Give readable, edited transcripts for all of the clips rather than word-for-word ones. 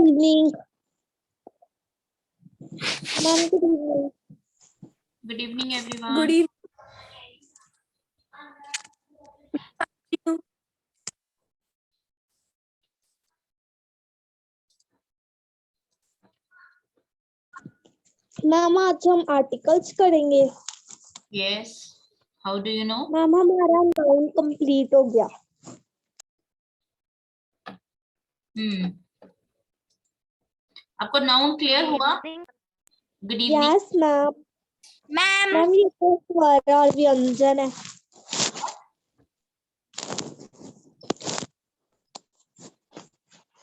evening. Ma'am, good evening. Good evening, everyone. Good evening. Ma'am आज हम articles करेंगे। Yes. How do you know? Ma'am हमारा noun complete हो गया। आपको नाउन क्लियर हुआ? Good evening. Yes ma'am. Ma'am ये तो स्वर और व्यंजन है।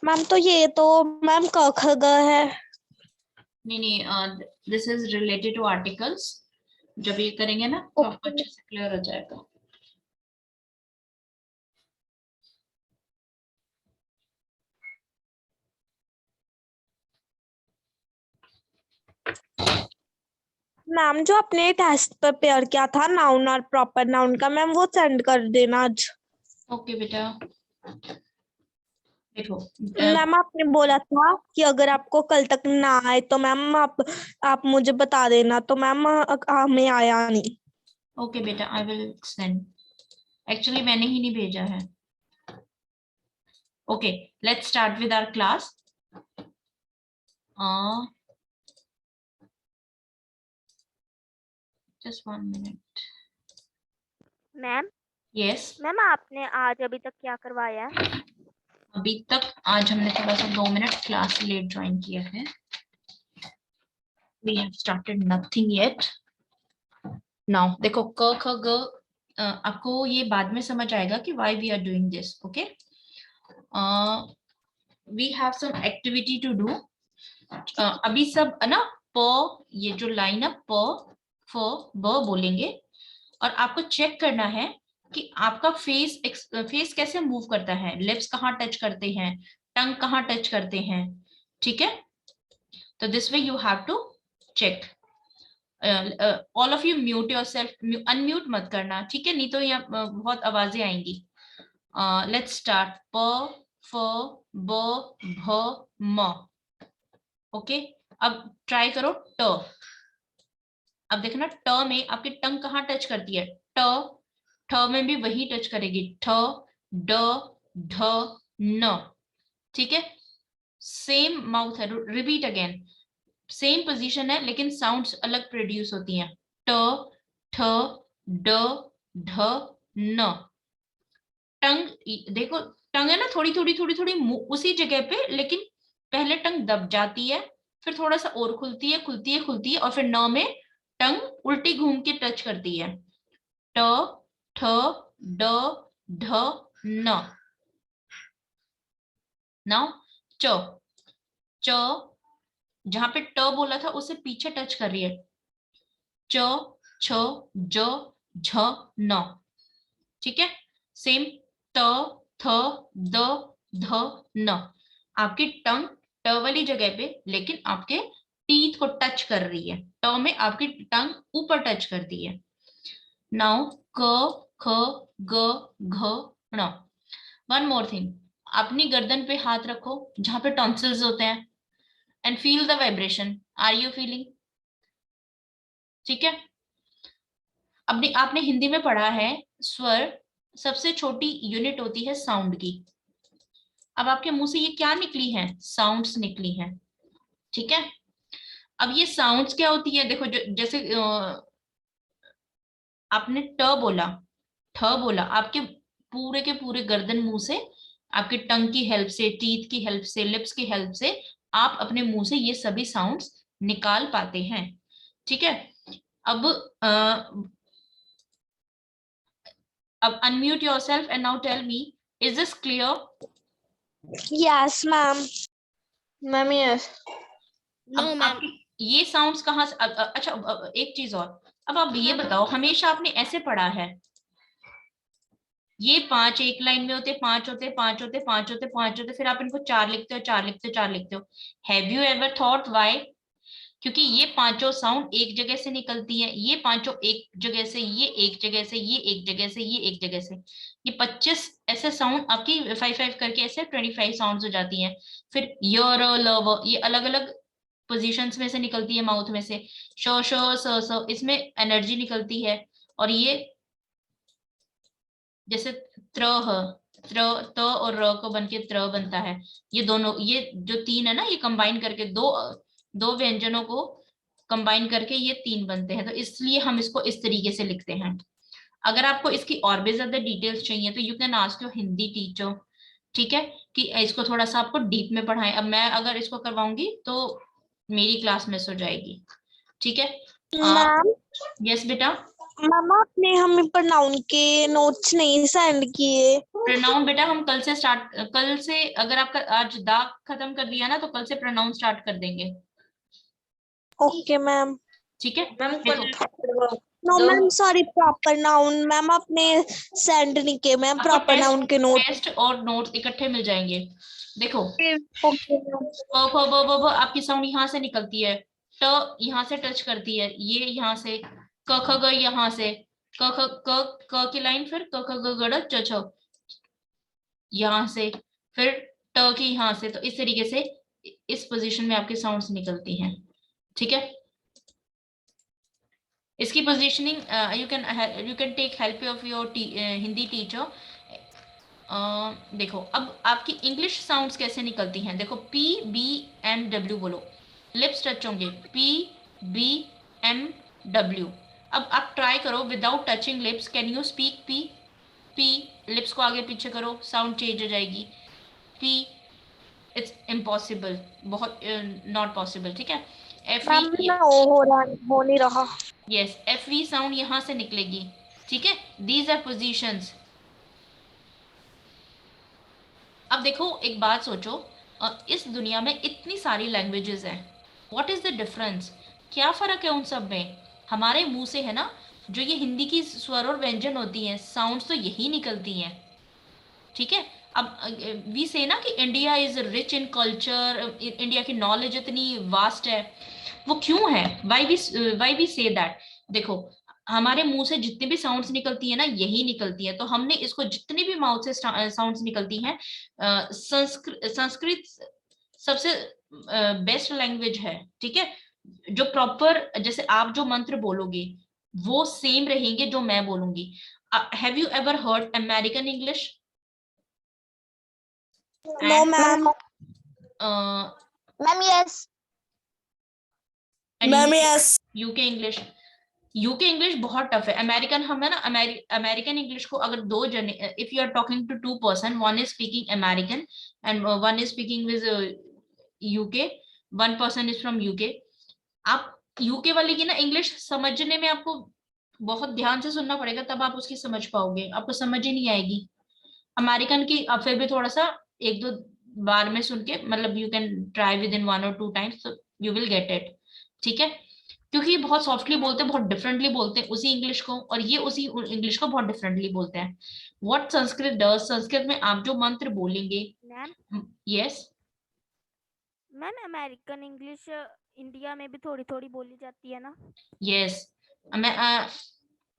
मैम तो ये तो मैम क ख ग है। नहीं, this is related to articles. जब ये करेंगे ना तो आपको अच्छे से क्लियर हो जाएगा। मैम जो अपने टेस्ट प्रिपेयर किया था नाउन और प्रॉपर नाउन का, मैम वो सेंड कर देना आज। ओके बेटा। देखो मैम आपने बोला था कि अगर आपको कल तक ना आए तो मैम आप मुझे बता देना, तो मैम हमें आया नहीं। ओके बेटा, आई विल सेंड। एक्चुअली मैंने ही नहीं भेजा है। Okay, let's start with our class. Just 1 minute. Ma'am yes. Ma'am आपने आज अभी तक क्या करवाया है? अभी तक आज हमने थोड़ा सा 2 मिनट क्लास लेट ज्वाइन किया है। We have started nothing yet. Now देखो क ख ग, आपको ये बाद में समझ आएगा कि why we are doing this. Okay. We have some activity to do. अभी सब ना प, ये जो लाइन है प फ ब बोलेंगे और आपको चेक करना है कि आपका फेस कैसे मूव करता है, लिप्स कहाँ टच करते हैं, टंग कहाँ टच करते हैं। ठीक है, तो this way you have to check. All of you mute yourself, unmute मत करना, ठीक है, नहीं तो यहाँ बहुत आवाजें आएंगी। Let's start. प फ ब भ म। ओके, अब ट्राई करो ट। अब देखना ट में आपकी टंग कहाँ टच करती है, ट ठ में भी वही टच करेगी, ठ ड ढ न। ठीक है, सेम माउथ है, रिपीट अगेन, सेम पोजीशन है लेकिन साउंड्स अलग प्रोड्यूस होती हैं। ट ठ ड ढ न। टंग देखो, टंग है ना थोड़ी थोड़ी थोड़ी थोड़ी उसी जगह पे, लेकिन पहले टंग दब जाती है, फिर थोड़ा सा और खुलती है खुलती है खुलती है, और फिर न में टंग उल्टी घूम के टच करती है। ट ठ ड ढ न। नाउ च। च जहां पे ट बोला था उससे पीछे टच कर रही है, च छ ज झ न। ठीक है, सेम त थ द ध न। आपकी टंग ट वाली जगह पे लेकिन आपके टीथ को टच कर रही है, ट में आपकी टंग ऊपर टच करती है। नाउ क ख ग घ ण। वन मोर थिंग, अपनी गर्दन पे हाथ रखो जहां पे टॉन्सिल्स होते हैं and feel the vibration. Are you feeling? ठीक है, अपनी आपने हिंदी में पढ़ा है स्वर सबसे छोटी यूनिट होती है साउंड की। अब आपके मुंह से ये क्या निकली है, साउंड्स निकली हैं। ठीक है, अब ये साउंड्स क्या होती है, देखो जैसे आपने ट बोला ठ बोला, आपके पूरे के पूरे गर्दन मुंह से, आपके टंग की हेल्प से, टीथ की हेल्प से, लिप्स की हेल्प से आप अपने मुंह से ये सभी साउंड्स निकाल पाते हैं। ठीक है, अब अब unmute yourself and now tell me, is this clear? Yes ma'am. Ma'am yes. No ma'am. ये साउंड्स कहाँ से अच्छा, एक चीज और, अब आप ये बताओ, हमेशा आपने ऐसे पढ़ा है, ये 5 एक लाइन में होते, 5 होते, 5 होते, 5 होते, 5 होते, फिर आप इनको 4 लिखते हो, 4 लिखते हो, 4 लिखते हो। Have you ever thought why क्योंकि ये पांचों साउंड एक जगह से निकलती है, ये पांचों एक जगह से, ये एक जगह से, ये एक जगह से, ये एक जगह से। ये 25 ऐसे साउंड आपकी 5 5 करके ऐसे 25 साउंड्स हो जाती हैं। फिर य र ल व ये अलग अलग पोजीशंस में से निकलती है, माउथ में से। श श स स इसमें एनर्जी निकलती है। और ये जैसे त्र ह, त्र त और र को बन के त्र बनता है। ये दोनों, ये जो तीन है ना, ये कंबाइन करके दो दो व्यंजनों को कंबाइन करके ये तीन बनते हैं, तो इसलिए हम इसको इस तरीके से लिखते हैं। अगर आपको इसकी और भी ज्यादा डिटेल्स चाहिए तो you can ask your Hindi teacher, ठीक है, कि इसको थोड़ा सा आपको डीप में पढ़ाएं। अब मैं अगर इसको करवाऊंगी तो मेरी क्लास मिस हो जाएगी, ठीक है। मैम यस बेटा। मैम आपने हमें प्रोनाउन के नोट्स नहीं सेंड किए। प्रोनाउन बेटा हम कल से स्टार्ट, कल से अगर आपका आज दा खत्म कर दिया ना तो कल से प्रोनाउन स्टार्ट कर देंगे, ओके मैम। ठीक है। मैम देखो नो दो ma'am sorry, proper noun ma'am आपने सेंड नहीं किए मैम, आपको प्रॉपर नाउन के नोट। टेस्ट और नोट्स इकट्ठे मिल जाएंगे। देखो ओके मैम। प फ ब ब भ आपकी साउंड यहाँ से निकलती है, ट यहाँ से टच करती है, ये यहाँ से, क ख ग यहाँ से, क ख क की लाइन, फिर क ख ग ग च छ यहाँ से, फिर ट की यहाँ से। तो इस तरीके से इस पोजीशन में आपकी साउंड्स निकलती हैं, ठीक है। इसकी positioning you can take help of your Hindi teacher. देखो अब आपकी इंग्लिश साउंड्स कैसे निकलती हैं। देखो पी बी एम डब्ल्यू बोलो, लिप्स टच होंगे, पी बी एम डब्ल्यू। अब आप ट्राई करो without touching lips, can you speak P. P, lips को आगे पीछे करो, साउंड चेंज हो जाएगी। पी, इट्स इम्पॉसिबल, बहुत नॉट पॉसिबल, ठीक है। एफ मैम ई, ना हो नहीं रहा। यस, एफ वी साउंड यहां से निकलेगी, ठीक है। These are positions. अब देखो एक बात सोचो, इस दुनिया में इतनी सारी लैंग्वेजेस हैं, व्हाट इज द डिफरेंस, क्या फर्क है उन सब में। हमारे मुंह से है ना, जो ये हिंदी की स्वर और व्यंजन होती हैं, साउंड्स तो यही निकलती हैं, ठीक है। अब वी से ना कि India is rich in culture, India की नॉलेज इतनी वास्ट है, वो क्यों है, वाई वी से दैट। देखो हमारे मुंह से जितनी भी साउंड्स निकलती है ना, यही निकलती है। तो हमने इसको, जितनी भी माउथ से साउंड्स निकलती हैं, संस्कृत सबसे बेस्ट लैंग्वेज है, ठीक है। जो प्रॉपर, जैसे आप जो मंत्र बोलोगे वो सेम रहेंगे जो मैं बोलूंगी। Have you ever heard American English no ma'am. Ma'am yes. Ma'am yes. UK English? UK English बहुत टफ है। अमेरिकन, हम है ना, अमेरिकन इंग्लिश को अगर दो जने, if you are talking to two person, one is speaking American and one is speaking with UK, one person is from UK, आप यूके वाले की ना इंग्लिश समझने में आपको बहुत ध्यान से सुनना पड़ेगा, तब आप उसकी समझ पाओगे, आपको समझ ही नहीं आएगी। अमेरिकन की आप फिर भी थोड़ा सा एक दो बार में सुन के, मतलब you can try with in 1 or 2 times, तो यू विल गेट इट, ठीक है। क्योंकि ये बहुत सॉफ्टली बोलते हैं, बहुत डिफरेंटली बोलते हैं उसी इंग्लिश को, और ये उसी इंग्लिश को बहुत डिफरेंटली बोलते हैं। व्हाट संस्कृत डज, संस्कृत में आप जो मंत्र बोलेंगे। Ma'am yes ma'am American English India में भी थोड़ी थोड़ी बोली जाती है ना। यस, मैं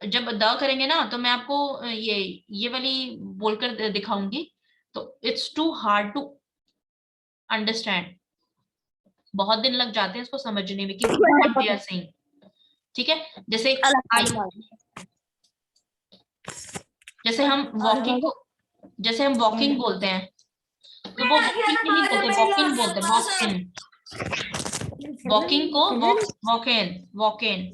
जब द करेंगे ना तो मैं आपको ये वाली बोलकर दिखाऊंगी, तो it's too hard to understand, बहुत दिन लग जाते हैं इसको समझने में कि what they are saying, ठीक है। जैसे जैसे हम वॉकिंग को, जैसे हम वॉकिंग बोलते हैं, तो वो वॉकिंग नहीं बोलते, वॉकिंग बोलते हैं, वॉकिन। वॉकिंग को वॉकिन, वॉकिन,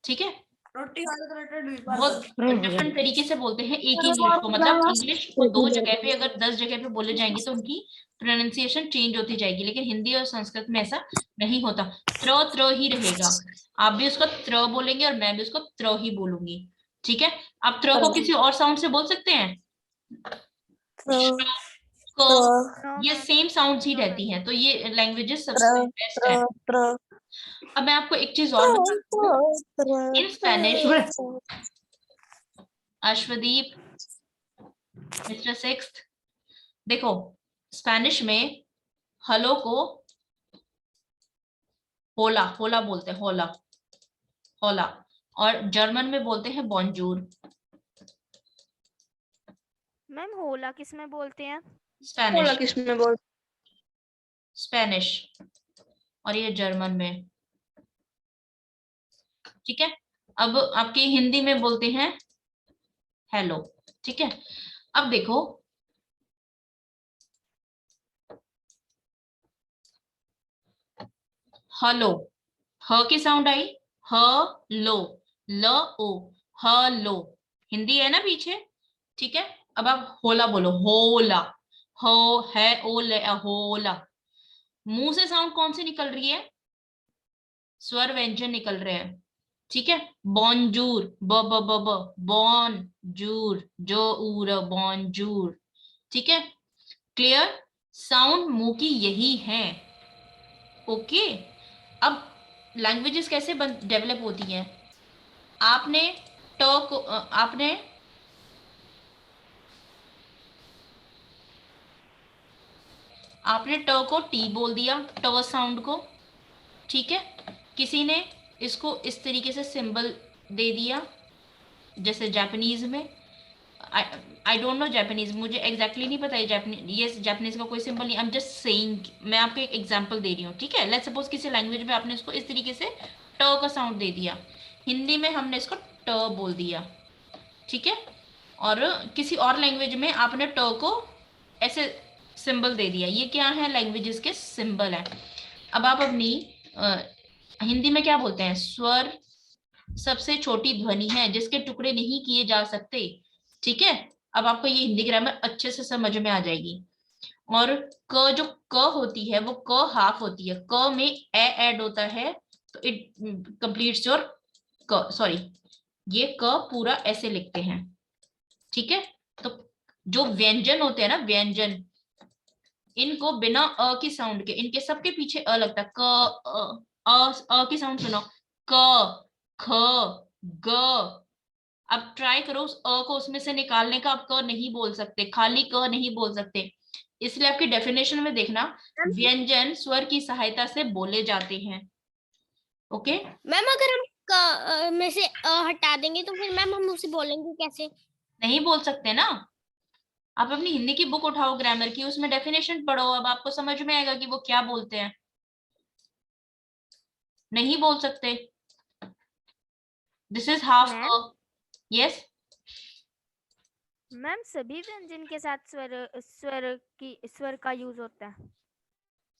ठीक है। बहुत डिफरेंट तरीके से बोलते हैं एक ही इंग्लिश को, मतलब इंग्लिश को दो जगह पे अगर 10 जगह पे बोले जाएंगे तो उनकी प्रोनाउंसिएशन चेंज होती जाएगी, लेकिन हिंदी और संस्कृत में ऐसा नहीं होता। त्र ही रहेगा, आप भी उसको त्र बोलेंगे और मैं भी उसको त्र ही बोलूंगी, ठीक है। आप त्र को किसी और साउंड से बोल सकते हैं, ये सेम साउंड्स ही रहती हैं, तो ये लैंग्वेजेस सबसे बेस्ट है। अब मैं आपको एक चीज और बताती हूँ, इन स्पेनिश, अश्वदीप, मिस्टर सिक्स्थ, देखो स्पेनिश में हलो को होला, होला बोलते हैं, होला, होला। और जर्मन में बोलते हैं बॉन्जूर। मैम होला किस में बोलते हैं? होला स्पेनिश, किस में बोल स्पेनिश, और ये जर्मन में। ठीक है, अब आपके हिंदी में बोलते हैं हेलो। ठीक है, अब देखो हेलो, ह की साउंड आई, ह लो, ल ओ, हेलो, हिंदी है ना पीछे। ठीक है, अब आप होला बोलो, होला, हो है ओ ले होला। मुंह से साउंड कौन सी निकल रही है? स्वर व्यंजन निकल रहे हैं। ठीक है, बॉन्जूर, ब ब ब ब, बॉन्जूर, जो उर, बॉन्जूर। ठीक है, क्लियर? साउंड मुंह की यही है। ओके, अब लैंग्वेजेस कैसे डेवलप होती हैं? आपने ट को आपने ट को टी बोल दिया, ट साउंड को। ठीक है, किसी ने इसको इस तरीके से सिंबल दे दिया, जैसे जापानीज में, आई डोंट नो जापानीज, मुझे एग्जैक्टली नहीं पता ये जापानीज का कोई सिंबल नहीं, आई एम जस्ट सेइंग, मैं आपको एक एग्जांपल दे रही हूँ। ठीक है, लेट्स सपोज किसी लैंग्वेज में आपने इसको इस तरीके से ट का साउंड दे दिया, हिंदी में हमने इसको ट बोल दिया। ठीक है, और किसी और लैंग्वेज में आपने ट को ऐसे सिंबल दे दिया। ये क्या है? लैंग्वेजेस के सिंबल है। अब आप अपनी हिंदी में क्या बोलते हैं? स्वर सबसे छोटी ध्वनि है जिसके टुकड़े नहीं किए जा सकते। ठीक है, अब आपको ये हिंदी ग्रामर अच्छे से समझ में आ जाएगी। और क जो क होती है वो क हाफ होती है, क में ए ऐड होता है तो इट कंप्लीट्स योर क, सॉरी, ये क पूरा ऐसे लिखते हैं। ठीक है, तो जो व्यंजन होते हैं ना, व्यंजन, इनको बिना अ की साउंड के, इनके सबके पीछे अ लगता है, क अ की साउंड सुनो, क ख ग। अब ट्राई करो उस अ को उसमें से निकालने का, आप क नहीं बोल सकते, खाली क नहीं बोल सकते। इसलिए आपकी डेफिनेशन में देखना, व्यंजन स्वर की सहायता से बोले जाते हैं। ओके, मैम अगर हम में से हटा देंगे तो फिर मैम हम उसे बोलेंगे कैसे? नहीं बोल सकते ना। आप अपनी हिंदी की बुक उठाओ ग्रामर की, उसमें डेफिनेशन पढ़ो, अब आपको समझ में आएगा कि वो क्या बोलते हैं। नहीं बोल सकते, this is half ma'am a. Yes, ma'am सभी व्यंजन के साथ स्वर का यूज होता है।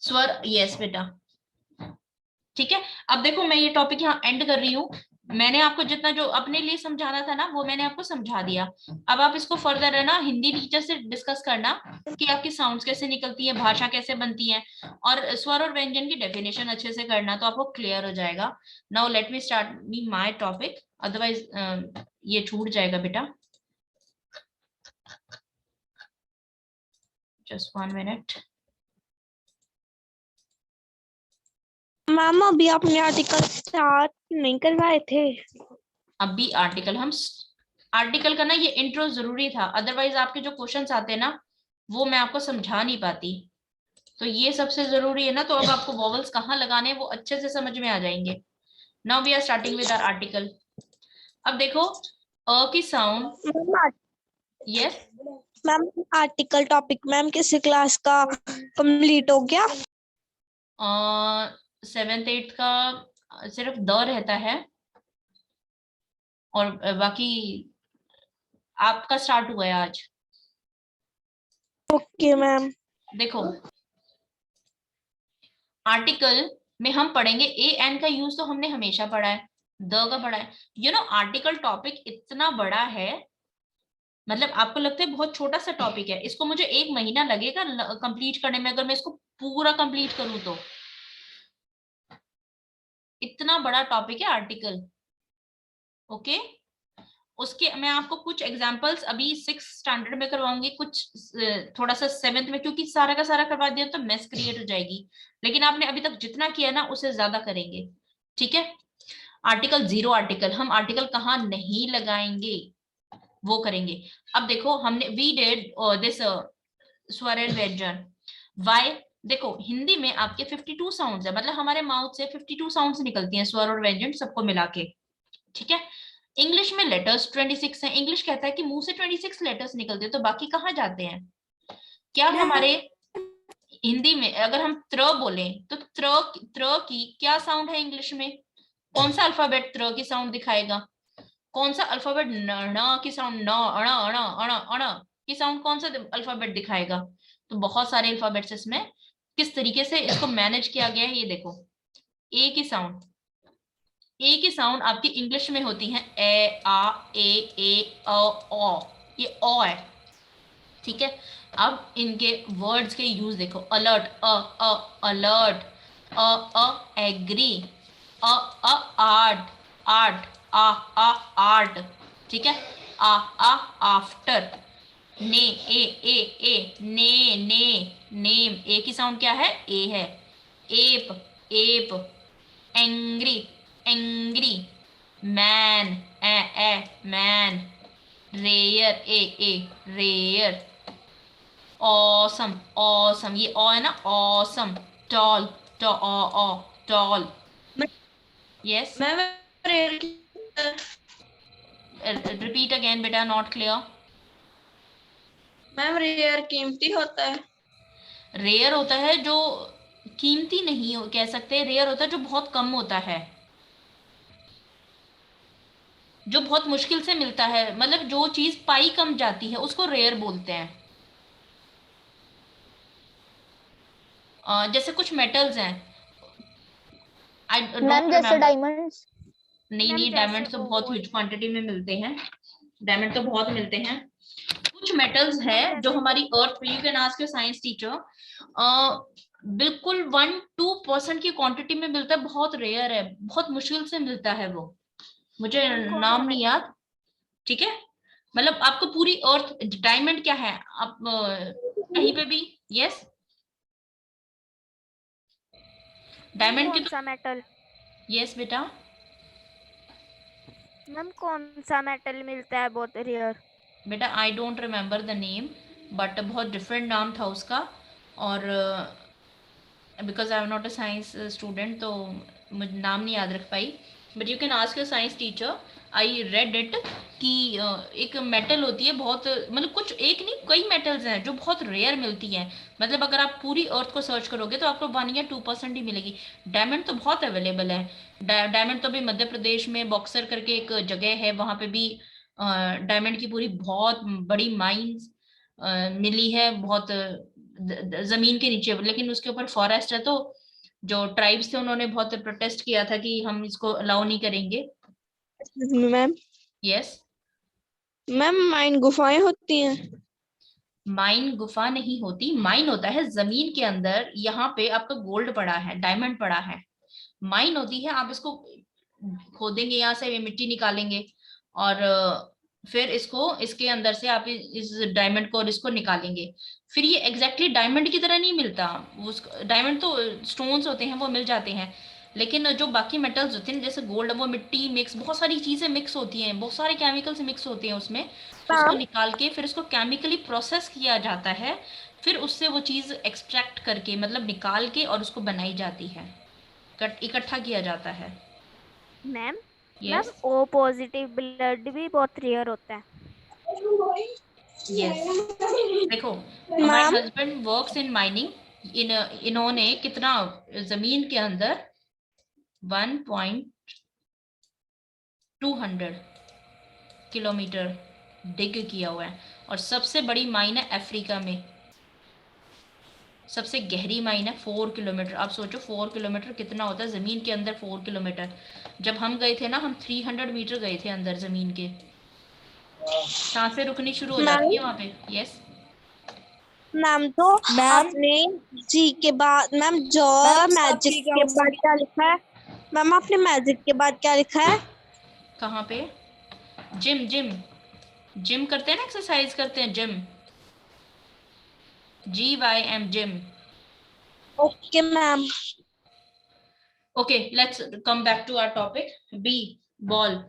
स्वर, यस बेटा। ठीक है, अब देखो मैं ये टॉपिक यहाँ एंड कर रही हूँ। मैंने आपको जितना जो अपने लिए समझाना था ना वो मैंने आपको समझा दिया। अब आप इसको फर्दर है ना हिंदी टीचर से डिस्कस करना कि आपकी साउंड्स कैसे निकलती है, भाषा कैसे बनती है, और स्वर और व्यंजन की डेफिनेशन अच्छे से करना, तो आपको क्लियर हो जाएगा। Now let me start me my topic, otherwise ये छूट जाएगा बेटा। Just 1 minute. मैम अभी आपने आर्टिकल स्टार्ट नहीं करवाए थे? अभी आर्टिकल का ना ये इंट्रो जरूरी था, अदरवाइज आपके जो क्वेश्चंस आते हैं ना वो मैं आपको समझा नहीं पाती, तो ये सबसे जरूरी है ना। तो अब आपको वॉवल्स कहाँ लगाने हैं वो अच्छे से समझ में आ जाएंगे। Now we are starting with our article. अब देखो अ की साउंड, yes, ma'am article topic ma'am किसी क्लास का कंप्लीट हो गया? 7th 8th का सिर्फ द रहता है, और बाकी आपका स्टार्ट हुआ है आज। Okay ma'am. देखो आर्टिकल में हम पढ़ेंगे, ए एन का यूज तो हमने हमेशा पढ़ा है, द का पढ़ा है। यू नो आर्टिकल टॉपिक इतना बड़ा है, मतलब आपको लगता है बहुत छोटा सा टॉपिक है, इसको मुझे 1 महीना लगेगा कंप्लीट करने में, अगर मैं इसको पूरा कंप्लीट करूं तो। इतना बड़ा टॉपिक है आर्टिकल। ओके, उसके मैं आपको कुछ एग्जांपल्स अभी 6th स्टैंडर्ड में करवाऊंगी, कुछ थोड़ा सा 7th में, क्योंकि सारा का सारा करवा दिया तो मेस क्रिएट हो जाएगी। लेकिन आपने अभी तक जितना किया ना उससे ज्यादा करेंगे। ठीक है, आर्टिकल, जीरो आर्टिकल, हम आर्टिकल कहाँ नहीं लगाएंगे वो करेंगे। अब देखो हमने वी डिड दिस स्वर एंड व्यंजन, वाई देखो हिंदी में आपके 52 साउंड्स है, मतलब हमारे माउथ से 52 साउंड्स निकलती हैं, स्वर और व्यंजन सबको मिला के, ठीक है। इंग्लिश में लेटर्स 26 हैं। इंग्लिश कहता है कि मुंह से 26 लेटर्स निकलते हैं, तो बाकी कहाँ जाते हैं? क्या हमारे हिंदी में अगर हम त्र बोलें तो त्र की क्या साउंड है इंग्लिश में? कौन सा अल्फाबेट त्र की साउंड दिखाएगा? कौन सा अल्फाबेट न की साउंड, न अण अण अण अण की साउंड कौन सा अल्फाबेट दिखाएगा? तो बहुत सारे अल्फाबेट्स इसमें। किस तरीके से इसको मैनेज किया गया है ये देखो। ए की साउंड, ए की साउंड आपकी इंग्लिश में होती है ए आ ए ओ, ये ओ है, ठीक है। अब इनके वर्ड्स के यूज देखो। Alert alert, agree, art art, art, ठीक है। आफ्टर, ने ए नेम, ए की साउंड क्या है? ए है। Ape, angry, man, man, rare, rare, awesome, ये ओ है ना, awesome, tall, tall, yes. Ma'am repeat again बेटा, नॉट क्लियर। मैम रेयर कीमती होता है। रेयर होता है जो कीमती नहीं हो कह सकते, रेयर होता है जो बहुत कम होता है, जो बहुत मुश्किल से मिलता है, मतलब जो चीज पाई कम जाती है उसको रेयर बोलते हैं। जैसे कुछ मेटल्स हैं, आई मैम डोंट जैसे रिमेम्बर। डायमंड्स। नहीं मैम नहीं, जैसे डायमंड तो वो बहुत ह्यूज क्वांटिटी में मिलते हैं, डायमंड तो बहुत मिलते हैं। कुछ मेटल्स मैम है जो जैसे हमारी earth, you can ask your science teacher, बिल्कुल 1-2% की क्वांटिटी में मिलता है, बहुत रेयर है, बहुत मुश्किल से मिलता है वो, मुझे मैम कौन सा नाम नहीं याद, ठीक है। मतलब आपको पूरी अर्थ, डायमंड क्या है आप कहीं पे भी, यस, मैम डायमंड की कौन तो, सा मेटल यस बेटा। मैम कौन सा मेटल मिलता है बहुत रेयर? बेटा I don't remember the name, but बहुत डिफरेंट नाम था उसका, और because I am not a science student तो मुझे नाम नहीं याद रख पाई, but you can ask your science teacher. I read it कि एक मेटल होती है बहुत, मतलब कुछ एक नहीं कई मेटल्स हैं जो बहुत रेयर मिलती हैं, मतलब अगर आप पूरी अर्थ को सर्च करोगे तो आपको 1 या 2% ही मिलेगी। डायमंड तो बहुत अवेलेबल है, डायमंड तो अभी मध्य प्रदेश में बॉक्सर करके एक जगह है, वहां पे भी डायमंड की पूरी बहुत बड़ी माइंस मिली है, बहुत जमीन के नीचे, लेकिन उसके ऊपर फॉरेस्ट है, तो जो ट्राइब्स थे उन्होंने बहुत प्रोटेस्ट किया था कि हम इसको अलाउ नहीं करेंगे। Ma'am yes. मैम माइन गुफाएं होती हैं। माइन गुफा नहीं होती, माइन होता है जमीन के अंदर, यहाँ पे आपका गोल्ड पड़ा है, डायमंड पड़ा है। माइन होती है आप इसको खोदेंगे, यहाँ से ये मिट्टी निकालेंगे, और फिर इसको इसके अंदर से आप इस डायमंड को और इसको निकालेंगे। फिर ये एग्जैक्टली डायमंड की तरह नहीं मिलता, उस डायमंड तो स्टोन्स होते हैं वो मिल जाते हैं, लेकिन जो बाकी मेटल्स होते हैं जैसे गोल्ड, वो मिट्टी मिक्स, बहुत सारी चीजें मिक्स होती हैं, बहुत सारे केमिकल्स मिक्स होते हैं उसमें, उसको मैम निकाल के फिर उसको केमिकली प्रोसेस किया जाता है, फिर उससे वो चीज एक्सट्रैक्ट करके मतलब निकाल के और उसको बनाई जाती है, इकट्ठा किया जाता है। Ma'am ma'am yes. O positive blood भी बहुत रेयर होता है। यस, देखो my ma'am husband works in mining, इन्होंने कितना जमीन के अंदर 1.200 किलोमीटर डिग किया हुआ है, और सबसे बड़ी माइन है अफ्रीका में, सबसे गहरी माइन है 4 किलोमीटर। आप सोचो 4 किलोमीटर कितना होता है जमीन के अंदर, 4 किलोमीटर। जब हम गए थे ना, हम 300 मीटर गए थे अंदर जमीन के, सांसें रुकनी शुरू हो मैम जाती है वहां पे। यस। मैम तो मैम आपने जी के बाद मैम जो मैम मैजिक के बाद क्या लिखा है? मैम आपने मैजिक के बाद क्या लिखा है? कहाँ पे? जिम, जिम, जिम करते हैं ना, एक्सरसाइज करते हैं, gym, GYM, gym. Okay ma'am. Okay, let's come back to our topic. B, ball.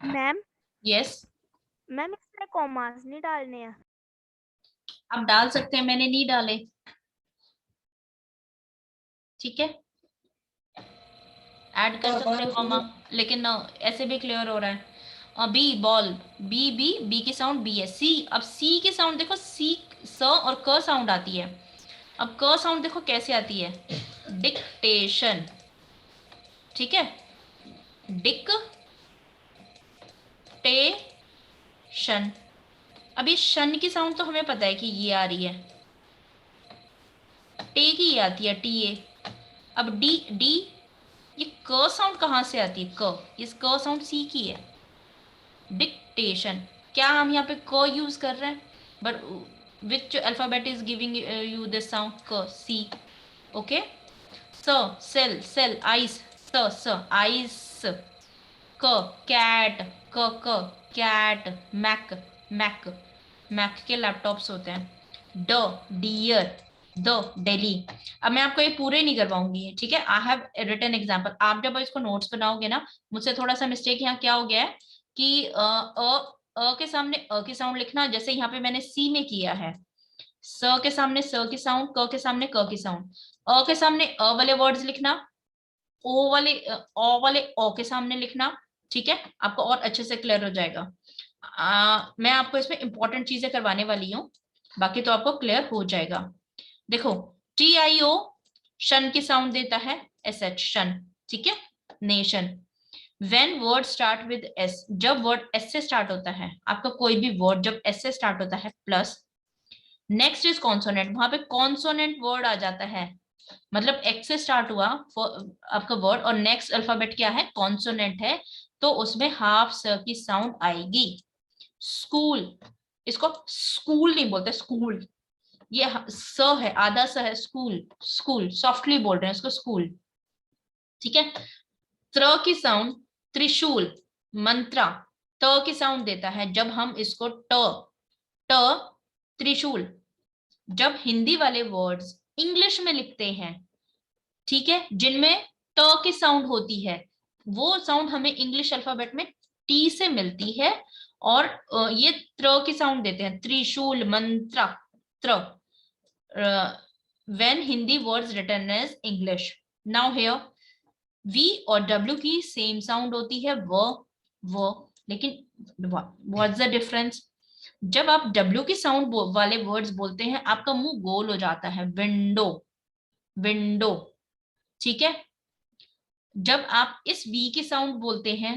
Ma'am yes, ma'am इसमें कॉमास नहीं डालने हैं। आप डाल सकते हैं, मैंने नहीं डाले। ठीक है, ऐड कर सकते हैं कॉमा, लेकिन ऐसे भी क्लियर हो रहा है। B ball, B B B की साउंड बी है। सी, अब सी की साउंड देखो, सी स और क साउंड आती है। अब क साउंड देखो कैसे आती है, डिक्टेशन, ठीक है, डिक्टेशन। अब ये शन की साउंड तो हमें पता है कि ये आ रही है, टे की ये आती है, टी ए। अब डी डी, ये क साउंड कहाँ से आती है, क, इस क साउंड सी की है, डिक्टेशन। क्या हम यहाँ पे क यूज कर रहे हैं, but which alphabet is giving you this sound, क, सी, ओके। स, सेल, सेल, आइस, स आइस। क, कैट, क कैट, मैक, मैक, मैक के लैपटॉप्स होते हैं। ड, डियर, द, दिल्ली। अब मैं आपको ये पूरे नहीं करवाऊंगी, ठीक है, आई हैव रिटन एग्जाम्पल। आप जब इसको नोट्स बनाओगे ना, मुझसे थोड़ा सा मिस्टेक यहाँ क्या हो गया है कि के सामने अ की साउंड लिखना, जैसे यहाँ पे मैंने सी में किया है, स के सामने स की साउंड, क के सामने क की साउंड, अ के सामने अ वाले वर्ड्स लिखना, ओ वाले ओ के सामने लिखना, ठीक है, आपको और अच्छे से क्लियर हो जाएगा। मैं आपको इसमें इंपॉर्टेंट चीजें करवाने वाली हूँ, बाकी तो आपको क्लियर हो जाएगा। देखो, टी आई ओ शन की साउंड देता है, एस एच, शन, ठीक है, nation. When word start with S, जब वर्ड एस से स्टार्ट होता है, आपका कोई भी वर्ड जब एस से स्टार्ट होता है, प्लस नेक्स्ट इज कॉन्सोनेंट, वहां पे कॉन्सोनेंट वर्ड आ जाता है, मतलब एक्स से स्टार्ट हुआ आपका वर्ड और नेक्स्ट अल्फाबेट क्या है, कॉन्सोनेंट है, तो उसमें हाफ स की साउंड आएगी। स्कूल, इसको स्कूल नहीं बोलते, स्कूल, ये स है, आधा स है, स्कूल, स्कूल सॉफ्टली बोल रहे हैं इसको, स्कूल, ठीक है। त्र की साउंड त्रिशूल, मंत्रा, त की साउंड देता है जब हम इसको ट त्रिशूल। जब हिंदी वाले वर्ड्स इंग्लिश में लिखते हैं, ठीक है, जिनमें त की साउंड होती है, वो साउंड हमें इंग्लिश अल्फाबेट में टी से मिलती है, और ये त्र की साउंड देते हैं, त्रिशूल, मंत्रा, त्र, when Hindi words written as English. Now here V और W की सेम साउंड होती है, वो, लेकिन व्हाट्स द डिफरेंस, जब आप W की साउंड वाले वर्ड्स बोलते हैं, आपका मुंह गोल हो जाता है, विंडो, विंडो, ठीक है। जब आप इस V की साउंड बोलते हैं,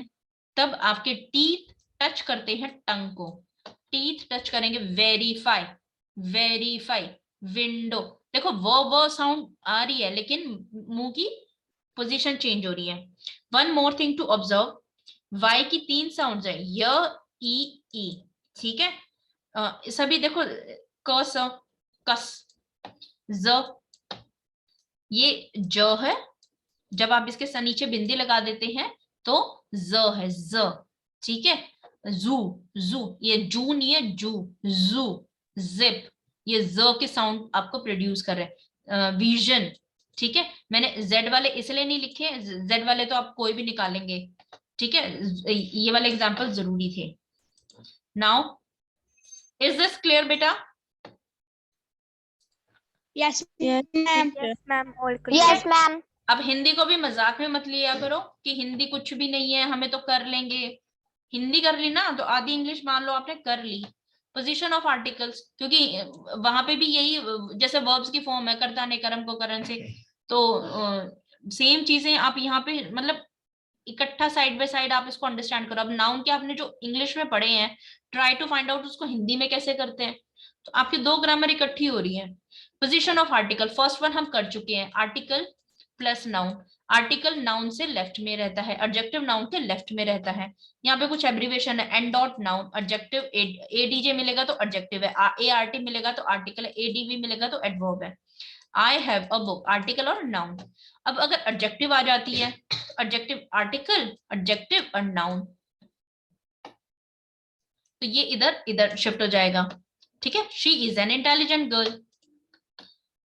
तब आपके टीथ टच करते हैं टंग को, टीथ टच करेंगे, वेरीफाई, वेरीफाई, विंडो। देखो वो साउंड आ रही है, लेकिन मुंह की पोजीशन चेंज हो रही है। One more thing to observe, Y की 3 साउंड्स है, य, ई, ठीक है। सभी देखो, क, स, कस, ज, ये ज है, जब आप इसके नीचे बिंदी लगा देते हैं तो ज है, ज, ठीक है। जू, जू, ये जू नहीं है, जू, जू, जिप, ये ज के साउंड आपको प्रोड्यूस कर रहे हैं। विजन, ठीक है, मैंने जेड वाले इसलिए नहीं लिखे, जेड वाले तो आप कोई भी निकालेंगे, ठीक है, ये वाले एग्जांपल जरूरी थे। नाउ इज दिस क्लियर बेटा? Yes, Yes, ma'am. ma'am, all clear. Yes, ma'am. अब हिंदी को भी मजाक में मत लिया करो कि हिंदी कुछ भी नहीं है, हमें तो कर लेंगे। हिंदी कर ली ना तो आधी इंग्लिश मान लो आपने कर ली। पोजीशन ऑफ आर्टिकल्स, क्योंकि वहां पे भी यही, जैसे वर्ब्स की फॉर्म है, कर्ता ने कर्म को करण से, तो सेम चीजें आप यहाँ पे मतलब इकट्ठा साइड बाय साइड आप इसको अंडरस्टैंड करो। अब नाउन के आपने जो इंग्लिश में पढ़े हैं, ट्राई टू फाइंड आउट उसको हिंदी में कैसे करते हैं, तो आपकी 2 ग्रामर इकट्ठी हो रही है। Position of article, first one हम कर चुके हैं, article plus noun. Article noun से लेफ्ट में रहता है, एडजेक्टिव नाउन के लेफ्ट में रहता है। यहाँ पे कुछ एब्रीविएशन है, N dot noun, adjective ADJ मिलेगा तो एडजेक्टिव है, एआरटी मिलेगा तो आर्टिकल है, एडीवी मिलेगा तो एडवर्ब है। I have a book, article और नाउन। अब अगर एडजेक्टिव आ जाती है, एडजेक्टिव आर्टिकल, एडजेक्टिव और नाउन, तो ये इधर इधर शिफ्ट हो जाएगा, ठीक है। She is an intelligent girl.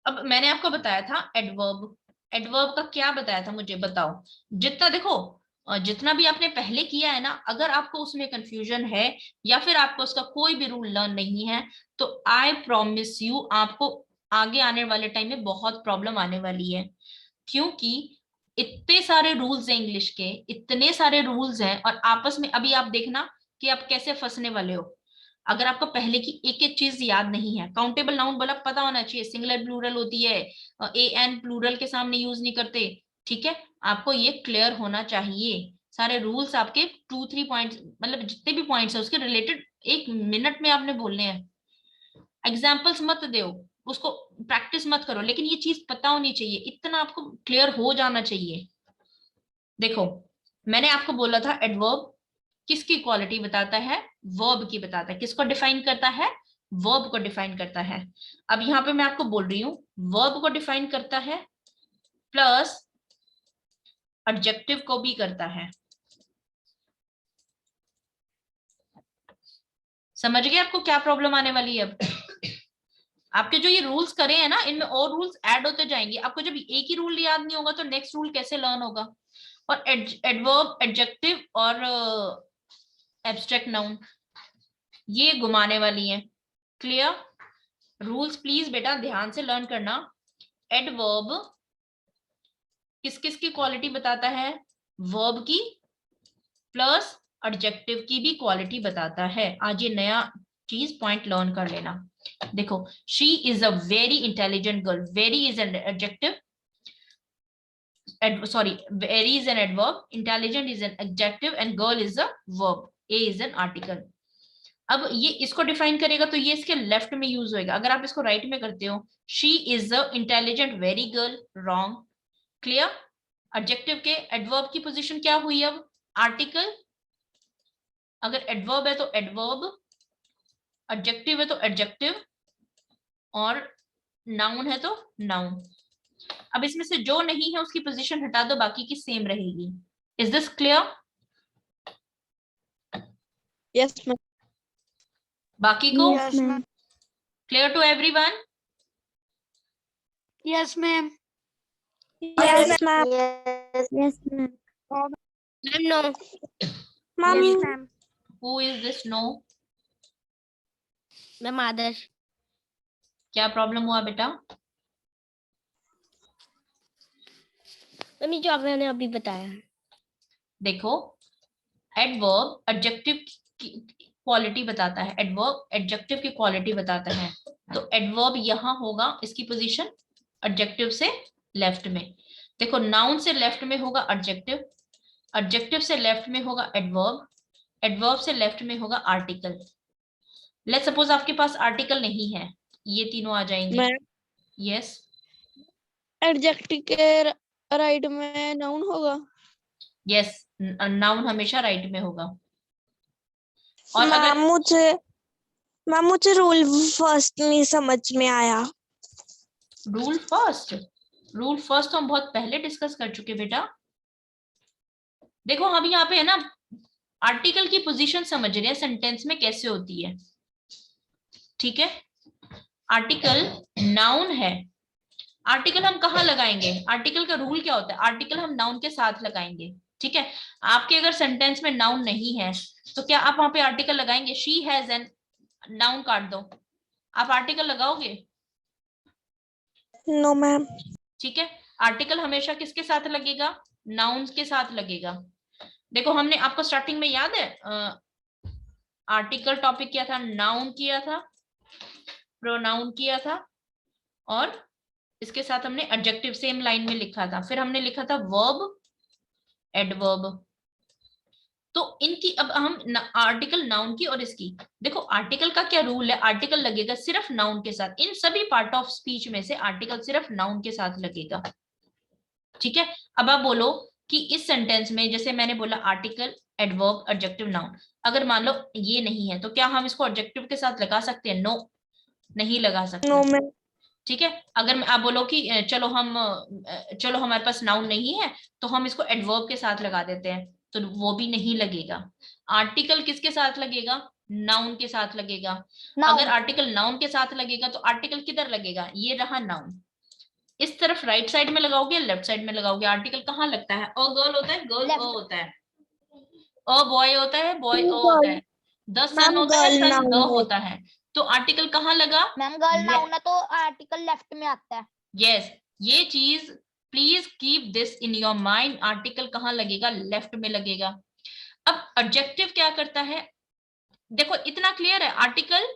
अब मैंने आपको बताया था एडवर्ब, एडवर्ब का क्या बताया था मुझे बताओ। जितना देखो, जितना भी आपने पहले किया है ना, अगर आपको उसमें कंफ्यूजन है या फिर आपको उसका कोई भी रूल लर्न नहीं है, तो आई प्रॉमिस यू आपको आगे आने वाले टाइम में बहुत प्रॉब्लम आने वाली है। क्योंकि इतने सारे रूल्स हैं इंग्लिश के, इतने सारे रूल्स हैं, और आपस में अभी आप देखना कि आप कैसे फंसने वाले हो। अगर आपको पहले की एक एक चीज याद नहीं है, काउंटेबल नाउन वाला पता होना चाहिए, सिंगुलर प्लूरल होती है, ए एन प्लूरल के सामने यूज नहीं करते, ठीक है, आपको ये क्लियर होना चाहिए। सारे रूल्स आपके 2-3 पॉइंट्स, मतलब जितने भी पॉइंट्स है उसके रिलेटेड 1 मिनट में आपने बोलने हैं। एग्जाम्पल्स मत दो, उसको प्रैक्टिस मत करो, लेकिन ये चीज पता होनी चाहिए, इतना आपको क्लियर हो जाना चाहिए। देखो, मैंने आपको बोला था एडवर्ब किसकी क्वालिटी बताता है, वर्ब की बताता है। किसको डिफाइन करता है, वर्ब को डिफाइन करता है। अब यहाँ पे मैं आपको बोल रही हूँ वर्ब को डिफाइन करता है प्लस एडजेक्टिव को भी करता है। समझ गए आपको क्या प्रॉब्लम आने वाली है? अब आपके जो ये रूल्स करे हैं ना, इनमें और रूल्स ऐड होते जाएंगे। आपको जब एक ही रूल याद नहीं होगा तो नेक्स्ट रूल कैसे लर्न होगा? और एडवर्ब, एडजेक्टिव और एब्स्ट्रैक्ट नाउन ये घुमाने वाली है। क्लियर? रूल्स प्लीज बेटा ध्यान से लर्न करना। एडवर्ब किस किस की क्वालिटी बताता है, वर्ब की प्लस एडजेक्टिव की भी क्वालिटी बताता है। आज ये नया चीज पॉइंट लर्न कर लेना। देखो, she is a very intelligent girl, very is an adjective, sorry, very is an adverb, intelligent is an adjective and girl is a verb, a is an article। अब ये इसको डिफाइन करेगा तो ये इसके लेफ्ट में यूज होएगा। अगर आप इसको राइट में करते हो, she is a intelligent very girl, wrong. Clear? Adjective के एडवर्ब की पोजीशन क्या हुई? अब आर्टिकल। अगर एडवर्ब है तो एडवर्ब, एडजेक्टिव है तो एडजेक्टिव, और नाउन है तो नाउन। अब इसमें से जो नहीं है उसकी पोजीशन हटा दो, बाकी की सेम रहेगी। Is this clear? Yes ma'am. बाकी को yes ma'am. Clear to everyone? Yes ma'am. Yes ma'am. Yes ma'am. Ma'am no. Ma'am yes ma'am. Who is this no? Ma'am Adarsh. क्या प्रॉब्लम हुआ बेटा? मैम ये जो आपने अभी बताया। देखो, एडवर्ब एडजेक्टिव की क्वालिटी बताता है, एडवर्ब एडजेक्टिव की क्वालिटी बताता है। तो एडवर्ब यहाँ होगा, इसकी पोजीशन एडजेक्टिव से लेफ्ट में। देखो, नाउन से लेफ्ट में होगा एडजेक्टिव, एडजेक्टिव से लेफ्ट में होगा एडवर्ब, एडवर्ब से लेफ्ट में होगा आर्टिकल। लेट्स सपोज आपके पास आर्टिकल नहीं है, ये तीनों आ जाएंगे। मैम यस, एडजेक्टिव के राइट में नाउन होगा। यस, नाउन हमेशा राइट में होगा। और अगर मैम मुझे रूल फर्स्ट नहीं समझ में आया। रूल फर्स्ट तो हम बहुत पहले डिस्कस कर चुके बेटा। देखो, हम यहाँ पे है ना आर्टिकल की पोजीशन समझ रहे हैं सेंटेंस में कैसे होती है, ठीक है। आर्टिकल नाउन है, आर्टिकल हम कहाँ लगाएंगे? आर्टिकल का रूल क्या होता है? आर्टिकल हम नाउन के साथ लगाएंगे, ठीक है। आपके अगर सेंटेंस में नाउन नहीं है तो क्या आप वहां पे आर्टिकल लगाएंगे? शी हैज एन, नाउन काट दो, आप आर्टिकल लगाओगे? No ma'am. ठीक है, आर्टिकल हमेशा किसके साथ लगेगा? नाउन के साथ लगेगा। देखो, हमने आपको स्टार्टिंग में याद है आर्टिकल टॉपिक किया था, नाउन किया था, प्रोनाउन किया था, और इसके साथ हमने एडजेक्टिव सेम लाइन में लिखा था। फिर हमने लिखा था वर्ब, एडवर्ब। तो इनकी अब हम आर्टिकल नाउन की और इसकी, देखो आर्टिकल का क्या रूल है? आर्टिकल लगेगा सिर्फ नाउन के साथ। इन सभी पार्ट ऑफ स्पीच में से आर्टिकल सिर्फ नाउन के साथ लगेगा, ठीक है। अब आप बोलो कि इस सेंटेंस में जैसे मैंने बोला आर्टिकल, एडवर्ब, एडजेक्टिव, नाउन, अगर मान लो ये नहीं है तो क्या हम इसको एडजेक्टिव के साथ लगा सकते हैं? नो, नहीं लगा सकते। No ma'am. ठीक है, अगर आप बोलो कि चलो हमारे पास नाउन नहीं है तो हम इसको एडवर्ब के साथ लगा देते हैं, तो वो भी नहीं लगेगा। आर्टिकल किसके साथ लगेगा? नाउन के साथ लगेगा। अगर आर्टिकल नाउन के साथ लगेगा तो आर्टिकल किधर लगेगा? ये रहा नाउन, इस तरफ राइट साइड में लगाओगे, लेफ्ट साइड में लगाओगे। आर्टिकल कहाँ लगता है? अ गर्ल होता है, गर्ल अ होता है, अ बॉय होता है, बॉय अ होता है, द सन होता है, सन द होता है। तो आर्टिकल कहाँ लगा? मैम गर्ल नाउन है तो आर्टिकल लेफ्ट में आता है। यस, ये चीज please keep this in your mind. Article कहाँ लगेगा? लेफ्ट में लगेगा। अब एडजेक्टिव क्या करता है? देखो इतना क्लियर है, आर्टिकल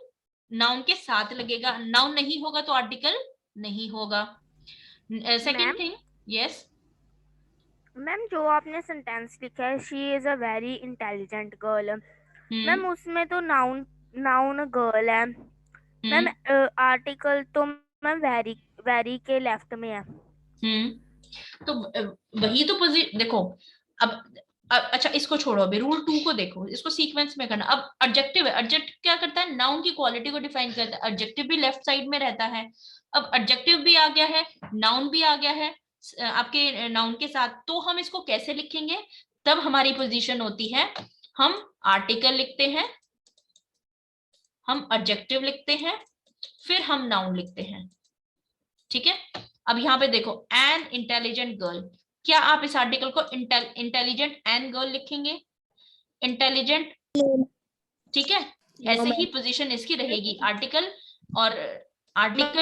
नाउन के साथ लगेगा, नाउन नहीं होगा तो आर्टिकल नहीं होगा। सेकंड थिंग, यस मैम जो आपने सेंटेंस लिखा है she is a very intelligent girl, ma'am उसमें तो नाउन गर्ल है मैम, आर्टिकल तो मैम वेरी के लेफ्ट में है। तो वही तो देखो अब अच्छा इसको छोड़ो, अभी रूल 2 को देखो, इसको सीक्वेंस में करना। अब एडजेक्टिव है, एडजेक्टिव क्या करता है? नाउन की क्वालिटी को डिफाइन करता है। एडजेक्टिव भी लेफ्ट साइड में रहता है। अब एडजेक्टिव भी आ गया है, नाउन भी आ गया है आपके नाउन के साथ, तो हम इसको कैसे लिखेंगे? तब हमारी पोजीशन होती है, हम आर्टिकल लिखते हैं, हम एडजेक्टिव लिखते हैं, फिर हम नाउन लिखते हैं। ठीक है, अब यहाँ पे देखो एन इंटेलिजेंट गर्ल, क्या आप इस आर्टिकल को इंटेलिजेंट एन गर्ल लिखेंगे? इंटेलिजेंट, ठीक है, ऐसे ही पोजीशन इसकी रहेगी। आर्टिकल और आर्टिकल